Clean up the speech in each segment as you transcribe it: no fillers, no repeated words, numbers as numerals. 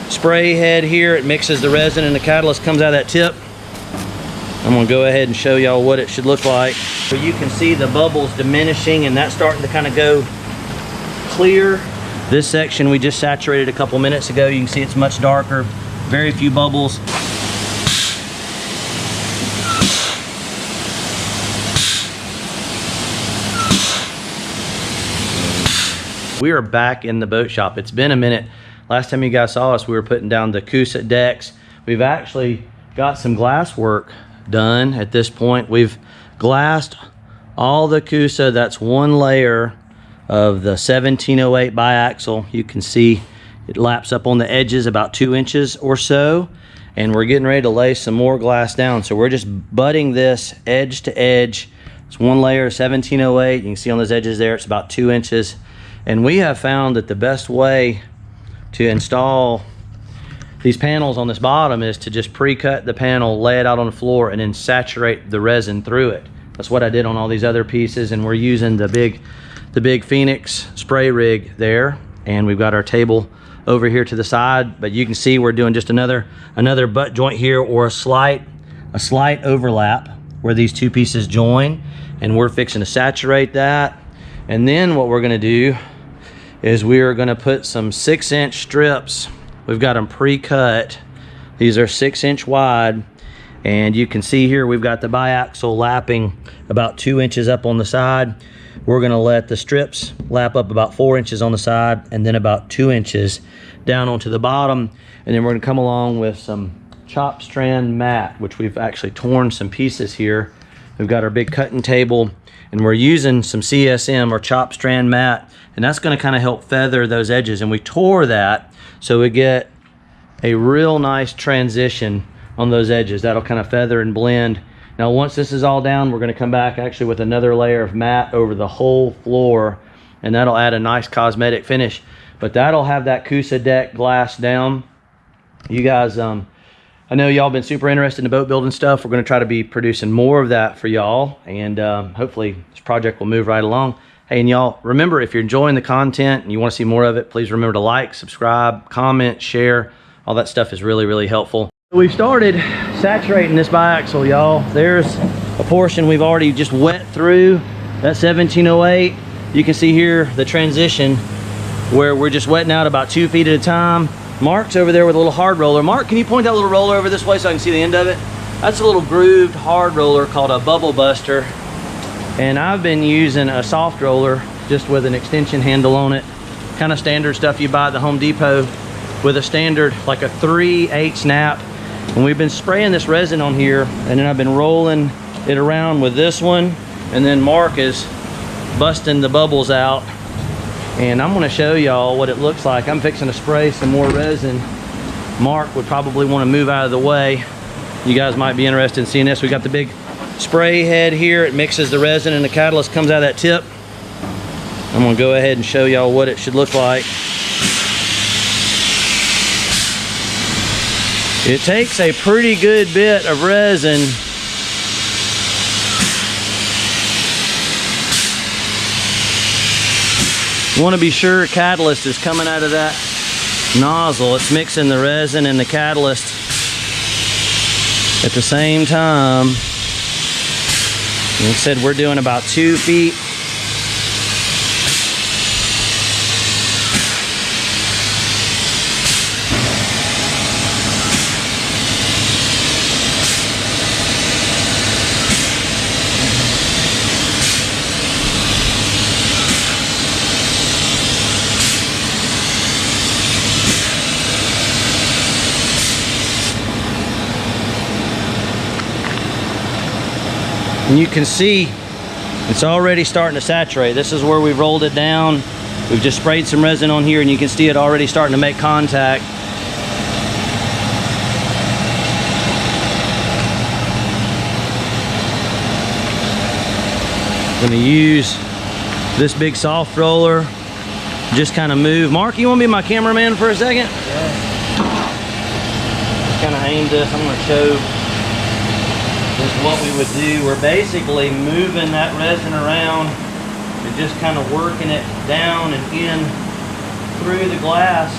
spray head here. It mixes the resin and the catalyst comes out of that tip. I'm gonna go ahead and show y'all what it should look like. So you can see the bubbles diminishing and that's starting to kind of go clear. This section we just saturated a couple minutes ago. You can see it's much darker, very few bubbles. We are back in the boat shop. It's been a minute. Last time you guys saw us, we were putting down the Coosa decks. We've actually got some glass work done at this point. We've glassed all the Coosa. That's one layer of the 1708 biaxial. You can see it laps up on the edges about 2 inches or so. And we're getting ready to lay some more glass down. So we're just butting this edge to edge. It's one layer of 1708. You can see on those edges there, it's about 2 inches. And we have found that the best way to install these panels on this bottom is to just pre-cut the panel, lay it out on the floor, and then saturate the resin through it. That's what I did on all these other pieces, and we're using the big Phoenix spray rig there, and we've got our table over here to the side. But you can see we're doing just another butt joint here, or a slight overlap where these two pieces join, and we're fixing to saturate that. And then what we're going to do is we are going to put some 6-inch strips. We've got them pre-cut. These are 6-inch wide, and you can see here we've got the biaxial lapping about 2 inches up on the side. We're going to let the strips lap up about 4 inches on the side and then about 2 inches down onto the bottom. And then we're going to come along with some chop strand mat, which we've actually torn some pieces here. We've got our big cutting table, and we're using some CSM or chop strand mat, and that's going to kind of help feather those edges. And we tore that so we get a real nice transition on those edges. That'll kind of feather and blend. Now once this is all down, we're going to come back actually with another layer of mat over the whole floor, and that'll add a nice cosmetic finish. But that'll have that Coosa deck glass down. You guys, I know y'all been super interested in the boat building stuff. We're going to try to be producing more of that for y'all, and hopefully this project will move right along. Hey, and y'all, remember, if you're enjoying the content and you want to see more of it, please remember to like, subscribe, comment, share. All that stuff is really, really helpful. We've started saturating this biaxial, y'all. There's a portion we've already just wet through, that 1708. You can see here the transition where we're just wetting out about 2 feet at a time. Mark's over there with a little hard roller. Mark, can you point that little roller over this way so I can see the end of it? That's a little grooved hard roller called a bubble buster. And I've been using a soft roller just with an extension handle on it. Kind of standard stuff you buy at the Home Depot with a standard, like a 3/8 snap. And we've been spraying this resin on here, and then I've been rolling it around with this one. And then Mark is busting the bubbles out. And I'm gonna show y'all what it looks like. I'm fixing to spray some more resin. Mark would probably want to move out of the way. You guys might be interested in seeing this. We got the big spray head here. It mixes the resin and the catalyst comes out of that tip. I'm gonna go ahead and show y'all what it should look like. It takes a pretty good bit of resin. You want to be sure catalyst is coming out of that nozzle. It's mixing the resin and the catalyst at the same time. Like I said, we're doing about 2 feet. And you can see it's already starting to saturate. This is where we've rolled it down. We've just sprayed some resin on here, and you can see it already starting to make contact. I'm gonna use this big soft roller, just kind of move. Mark, you wanna be my cameraman for a second? Yeah. Just kind of aim this. I'm gonna show is what we would do. We're basically moving that resin around and just kind of working it down and in through the glass.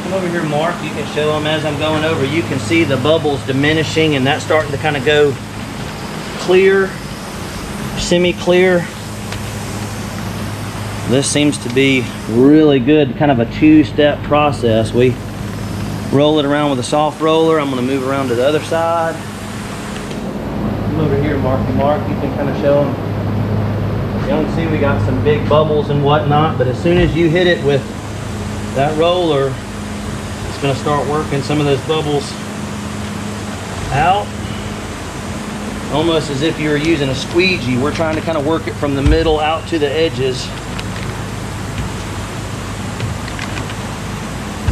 Come over here, Mark. You can show them as I'm going over. You can see the bubbles diminishing, and that's starting to kind of go clear, semi-clear. This seems to be really good, kind of a two-step process. We roll it around with a soft roller. I'm going to move around to the other side. Come over here, Marky Mark. You can kind of show them. You can see we got some big bubbles and whatnot, but as soon as you hit it with that roller, it's going to start working some of those bubbles out, almost as if you were using a squeegee. We're trying to kind of work it from the middle out to the edges,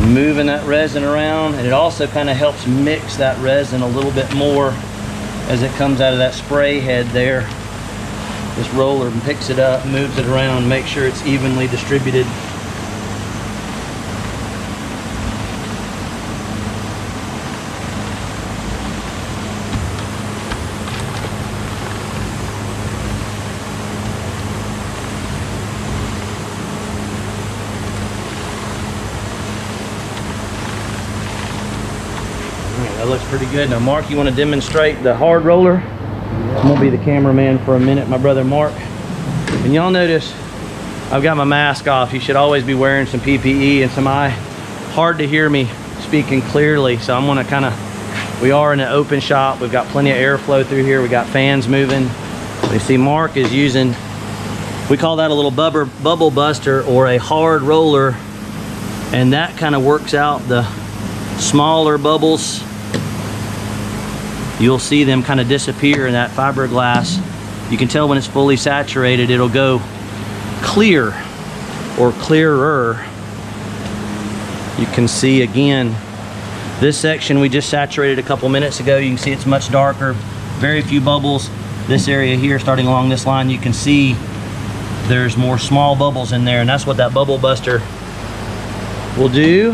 moving that resin around, and it also kind of helps mix that resin a little bit more as it comes out of that spray head there. This roller picks it up, moves it around, make sure it's evenly distributed. That looks pretty good. Now, Mark, you want to demonstrate the hard roller? I'm going to be the cameraman for a minute, my brother Mark. And y'all notice I've got my mask off. You should always be wearing some PPE and some eye. Hard to hear me speaking clearly, so I'm going to kind of, we are in an open shop. We've got plenty of airflow through here. We got fans moving. You see Mark is using, we call that a little bubble buster or a hard roller, and that kind of works out the smaller bubbles. You'll see them kind of disappear in that fiberglass. You can tell when it's fully saturated, it'll go clear or clearer. You can see again, this section we just saturated a couple minutes ago. You can see it's much darker, very few bubbles. This area here, starting along this line, you can see there's more small bubbles in there, and that's what that bubble buster will do.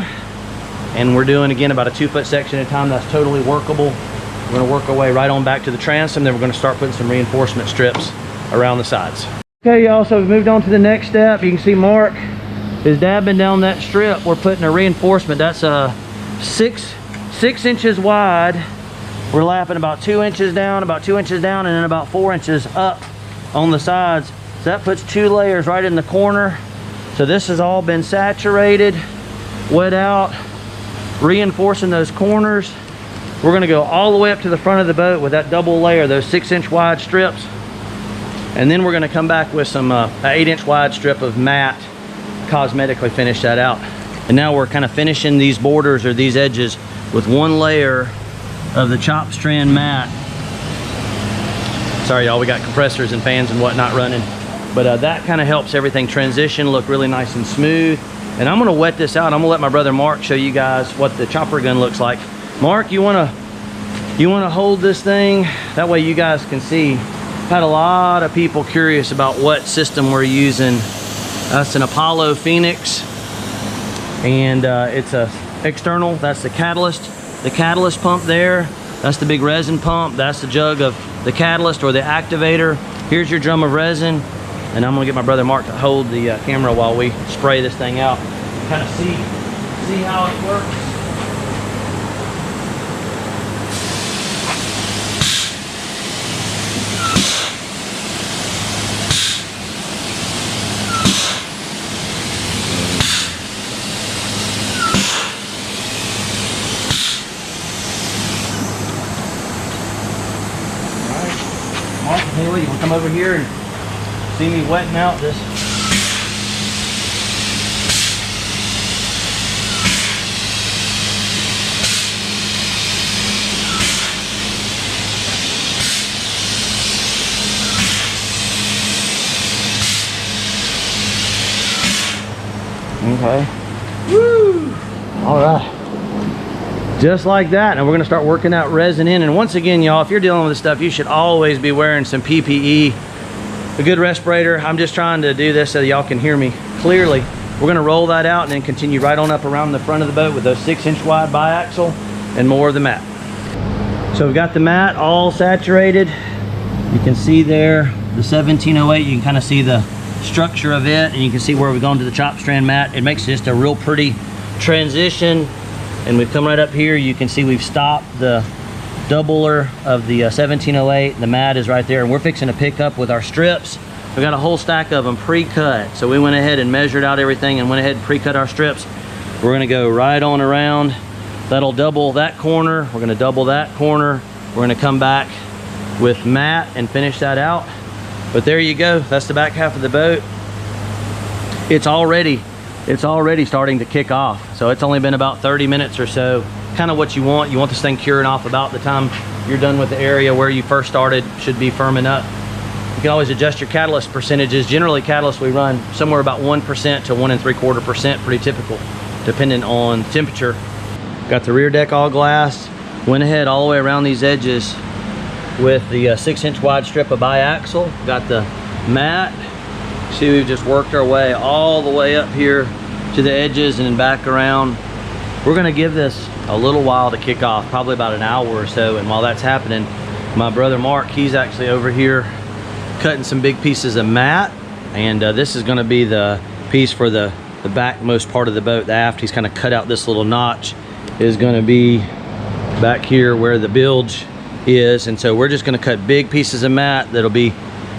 And we're doing, again, about a 2-foot section at a time. That's totally workable. We're going to work our way right on back to the transom, then we're going to start putting some reinforcement strips around the sides. Okay, y'all, so we've moved on to the next step. You can see Mark is dabbing down that strip. We're putting a reinforcement. That's six inches wide. We're lapping about 2 inches down, and then about 4 inches up on the sides. So that puts 2 layers right in the corner. So this has all been saturated, wet out, reinforcing those corners. We're going to go all the way up to the front of the boat with that double layer, those 6-inch wide strips. And then we're going to come back with some an 8-inch wide strip of matte, cosmetically finish that out. And now we're kind of finishing these borders or these edges with 1 layer of the chop strand matte. Sorry y'all, we got compressors and fans and whatnot running. But that kind of helps everything transition, look really nice and smooth. And I'm going to wet this out. I'm going to let my brother Mark show you guys what the chopper gun looks like. Mark, you want to hold this thing? That way you guys can see. Had a lot of people curious about what system we're using. That's an Apollo Phoenix, and it's a external. That's the catalyst pump there. That's the big resin pump. That's the jug of the catalyst or the activator. Here's your drum of resin, and I'm gonna get my brother Mark to hold the camera while we spray this thing out. Kind of see how it works. Mark, Haley, you want to come over here and see me wetting out this? Okay. Woo! All right. Just like that. And we're going to start working that resin in. And once again, y'all, if you're dealing with this stuff, you should always be wearing some PPE, a good respirator. I'm just trying to do this so that y'all can hear me clearly. We're going to roll that out and then continue right on up around the front of the boat with those 6-inch wide biaxial and more of the matte. So we've got the matte all saturated. You can see there the 1708. You can kind of see the structure of it, and you can see where we've gone to the chop strand matte. It makes just a real pretty transition, and we've come right up here. You can see we've stopped the doubler of the 1708. The mat is right there, and we're fixing to pick up with our strips. We got a whole stack of them pre-cut, so we went ahead and measured out everything and went ahead and pre-cut our strips. We're gonna go right on around. That'll double that corner. We're gonna double that corner. We're gonna come back with mat and finish that out. But there you go, that's the back half of the boat. It's already starting to kick off. So it's only been about 30 minutes or so. Kind of what you want. You want this thing curing off about the time you're done with the area where you first started. Should be firming up. You can always adjust your catalyst percentages. Generally catalyst we run somewhere about 1% to 1 3/4%, pretty typical, depending on temperature. Got the rear deck all glass. Went ahead all the way around these edges with the 6-inch wide strip of biaxial. Got the mat. See, we've just worked our way all the way up here to the edges and then back around. We're gonna give this a little while to kick off, probably about an hour or so. And while that's happening, my brother Mark, he's actually over here cutting some big pieces of mat. And this is gonna be the piece for the backmost part of the boat, the aft. He's kind of cut out this little notch, is gonna be back here where the bilge is. And so we're just gonna cut big pieces of mat that'll be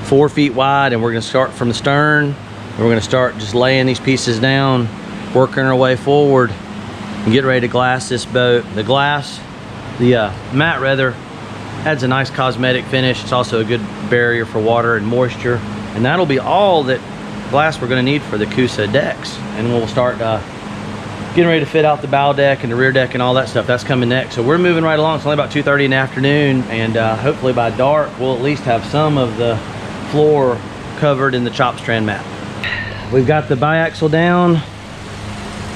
4 feet wide, and we're gonna start from the stern, and we're gonna start just laying these pieces down, working our way forward and get ready to glass this boat. The mat rather, adds a nice cosmetic finish. It's also a good barrier for water and moisture, and that'll be all that glass we're gonna need for the Coosa decks. And we'll start getting ready to fit out the bow deck and the rear deck and all that stuff. That's coming next. So we're moving right along. It's only about 2:30 in the afternoon, and hopefully by dark we'll at least have some of the floor covered in the chop strand mat. We've got the biaxial down.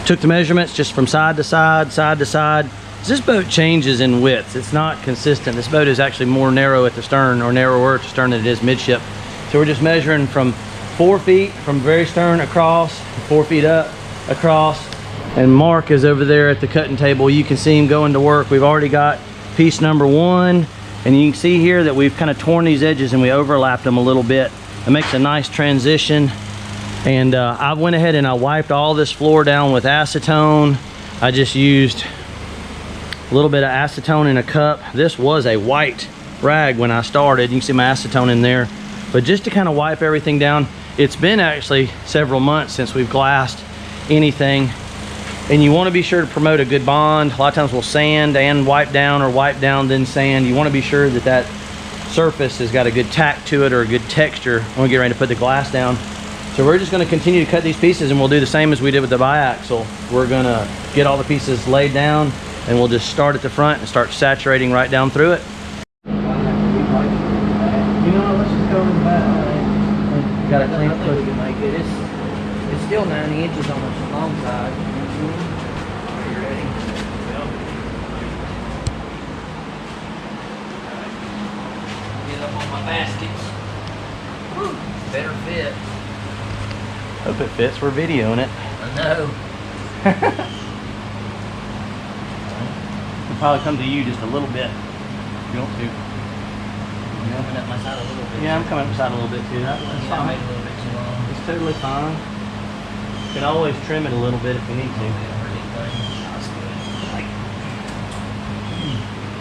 Took the measurements just from side to side, side to side. This boat changes in width. It's not consistent. This boat is actually more narrow at the stern, or narrower at the stern than it is midship. So we're just measuring from 4 feet from very stern across, 4 feet up, across. And Mark is over there at the cutting table. You can see him going to work. We've already got piece number 1. And you can see here that we've kind of torn these edges and we overlapped them a little bit. It makes a nice transition. And I went ahead and I wiped all this floor down with acetone. I just used a little bit of acetone in a cup. This was a white rag when I started. You can see my acetone in there. But just to kind of wipe everything down. It's been actually several months since we've glassed anything. And you want to be sure to promote a good bond. A lot of times we'll sand and wipe down, or wipe down then sand. You want to be sure that that surface has got a good tack to it or a good texture when we get ready to put the glass down. So we're just going to continue to cut these pieces, and we'll do the same as we did with the biaxial. We're going to get all the pieces laid down, and we'll just start at the front and start saturating right down through it. You know, let's just go to the back. Got a clean up. We can make it. It's still 90 inches on the long side. Are you ready? Get up on my baskets. Woo, better fit. Hope it fits. We're videoing it. I know. We'll probably come to you just a little bit if you want to. You're coming up my side a little bit. Yeah, I'm coming up my side a little bit too. That's fine. I made it a little bit too long. It's totally fine. You can always trim it a little bit if you need to.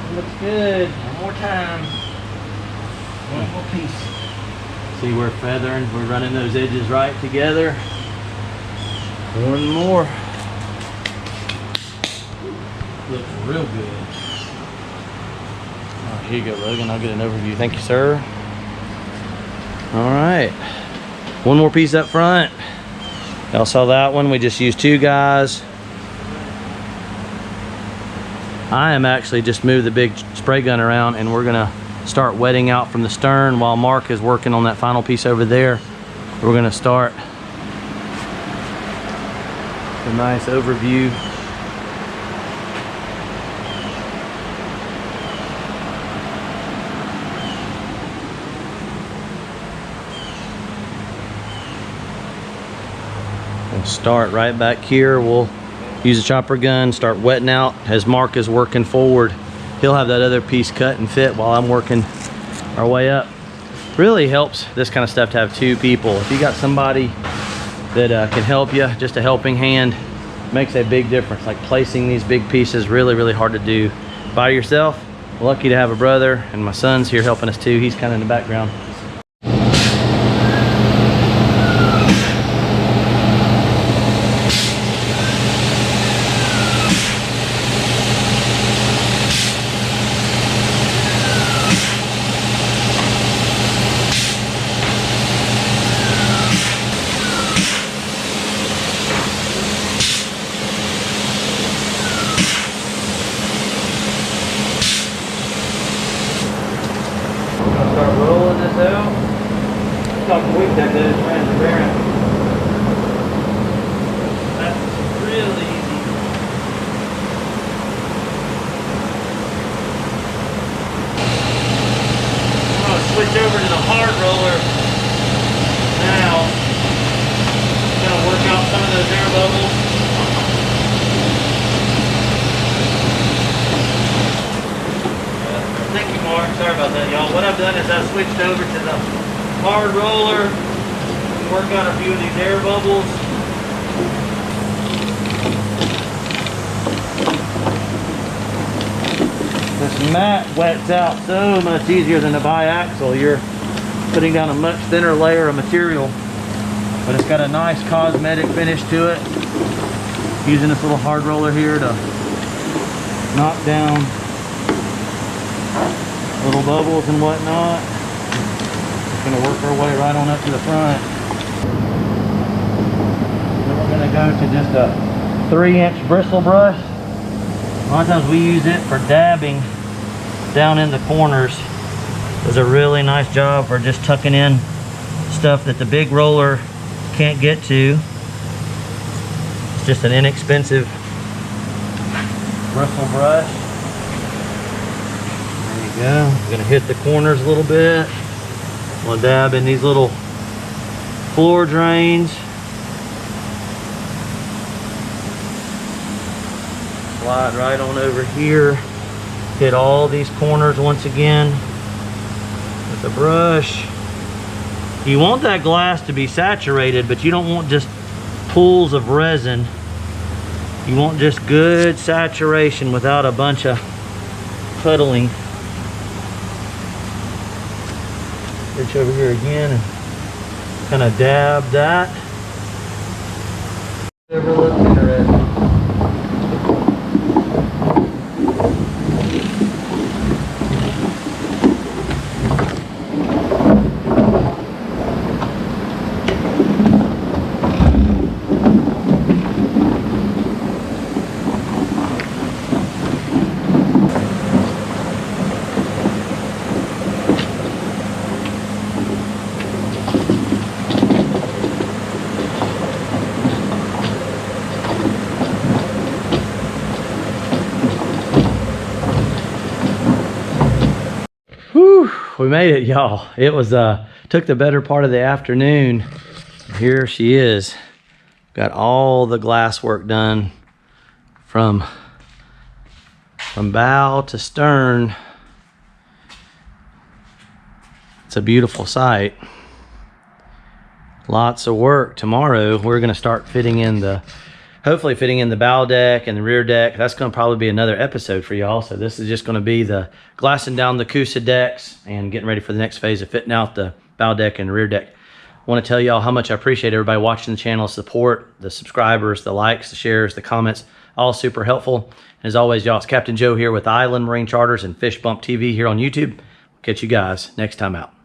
It looks good. One more time. One more piece. See, we're feathering. We're running those edges right together. One more. Looks real good. Oh, here you go, Logan. I'll get an overview. Thank you, sir. All right. One more piece up front. Y'all saw that one. We just used 2 guys. I am actually just moved the big spray gun around, and we're gonna start wetting out from the stern while Mark is working on that final piece over there. We're gonna start a nice overview. We'll start right back here. We'll use a chopper gun, start wetting out as Mark is working forward. He'll have that other piece cut and fit while I'm working our way up. Really helps this kind of stuff to have 2 people. If you got somebody that can help you, just a helping hand, makes a big difference. Like placing these big pieces, really hard to do by yourself. Lucky to have a brother, and my son's here helping us too. He's kind of in the background. Start rolling this out. Talking weak that good, transparent. That's really easy. I'm going to switch over to the hard roller now. I'm going to work out some of those air bubbles. Thank you, Mark. Sorry about that, y'all. What I've done is I've switched over to the hard roller and work out a few of these air bubbles. This mat wets out so much easier than the biaxial. You're putting down a much thinner layer of material, but it's got a nice cosmetic finish to it. Using this little hard roller here to knock down little bubbles and whatnot. Just gonna work our way right on up to the front. Then we're gonna go to just a 3-inch bristle brush. A lot of times we use it for dabbing down in the corners. Does a really nice job for just tucking in stuff that the big roller can't get to. It's just an inexpensive bristle brush. Yeah, I'm gonna hit the corners a little bit. I'm gonna dab in these little floor drains. Slide right on over here. Hit all these corners once again with the brush. You want that glass to be saturated, but you don't want just pools of resin. You want just good saturation without a bunch of puddling. Reach over here again and kind of dab that. Whatever looks interesting. Whew, we made it, y'all. It was took the better part of the afternoon. Here she is. Got all the glass work done from bow to stern. It's a beautiful sight. Lots of work. Tomorrow we're going to start fitting in the, hopefully fitting in the bow deck and the rear deck. That's going to probably be another episode for y'all. So this is just going to be the glassing down the Coosa decks and getting ready for the next phase of fitting out the bow deck and rear deck. I want to tell y'all how much I appreciate everybody watching the channel, support, the subscribers, the likes, the shares, the comments, all super helpful. And as always, y'all, it's Captain Joe here with Island Marine Charters and Fish Bump TV here on YouTube. Catch you guys next time out.